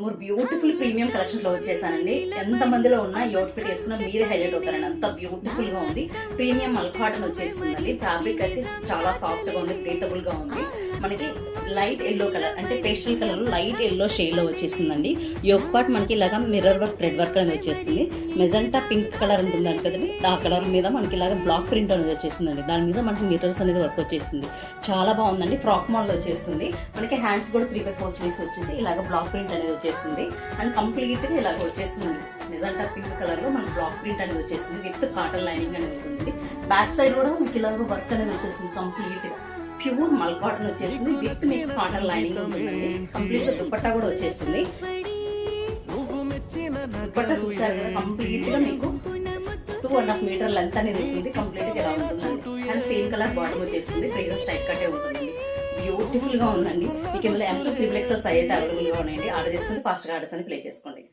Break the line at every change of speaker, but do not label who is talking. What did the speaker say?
More beautiful premium collection లో వచ్చేసానండి. ఎంత మందిలో ఉన్నా ఈ అవుట్ఫిట్ వేసుకున్నా మీరే హైలైట్ అవుతారండి. అంత బ్యూటిఫుల్ గా ఉంది. ప్రీమియం మల్ కాటన్ వచ్చేస్తుందండి. ఫ్యాబ్రిక్ అయితే చాలా సాఫ్ట్ గా ఉంది, బ్రీతబుల్ గా ఉంది. మనకి లైట్ ఎల్లో కలర్ అంటే pastel colour light yellow shade లో వచ్చేసిందండి. యోక్ పార్ట్ మనకి ఇలాగా మిర్రర్ వర్క్ థ్రెడ్ వర్క్ అనేది వచ్చేసింది. మెజెంటా పింక్ కలర్ ఉంటుందండి కదండి, ఆ కలర్ మీద మనకి ఇలాగ బ్లాక్ ప్రింట్ అనేది వచ్చేసిందండి. దాని మీద మనకి మిర్రర్స్ అనేది వర్క్ వచ్చేసింది. చాలా బాగుందండి. ఫ్రాక్ మోడల్ వచ్చేస్తుంది. మనకి హ్యాండ్స్ కూడా 3/4 స్లీవ్స్ వచ్చేసి ఇలాగ బ్లాక్ ప్రింట్ అనేది వచ్చేసింది. అండ్ కంప్లీట్ గా ఇలాగ వచ్చేసిందండి. మెజెంటా పింక్ కలర్ లో మనకి బ్లాక్ ప్రింట్ అనేది వచ్చేసింది విత్ కాటన్ లైనింగ్ అనేది ఉంటుంది. బ్యాక్ సైడ్ కూడా మనకి ఇలాగ వర్క్ అనేది వచ్చేసింది. కంప్లీట్ గా ప్యూర్ మల్ కాటన్ వచ్చేసింది విత్ మీకు కాటన్ లైనింగ్ ఉంటుందండి. కంప్లీట్ గా దుపట్టా కూడా వచ్చేసింది. దుపట్టా చూసారు కదా, కంప్లీట్ గా మీకు 2.5 మీటర్ లెంత్ అనేది ఉంటుంది. కంప్లీట్ గా ఇలా ఉంటుందండి. అండ్ సేమ్ కలర్ బాటమ్ వచ్చేసింది. ట్రైజర్ స్ట్రైట్ కట్టే ఉంటుందండి. బ్యూటిఫుల్ గా ఉందండి. మీకు ఇందులో M2 XXL సైజ్ అయితే అవైలబుల్ గా ఉన్నాయండి. ఆర్డర్ చేసుకుంటే ఫాస్ట్ గా ఆర్డర్స్ అని ప్లేస్ చేసుకోండి.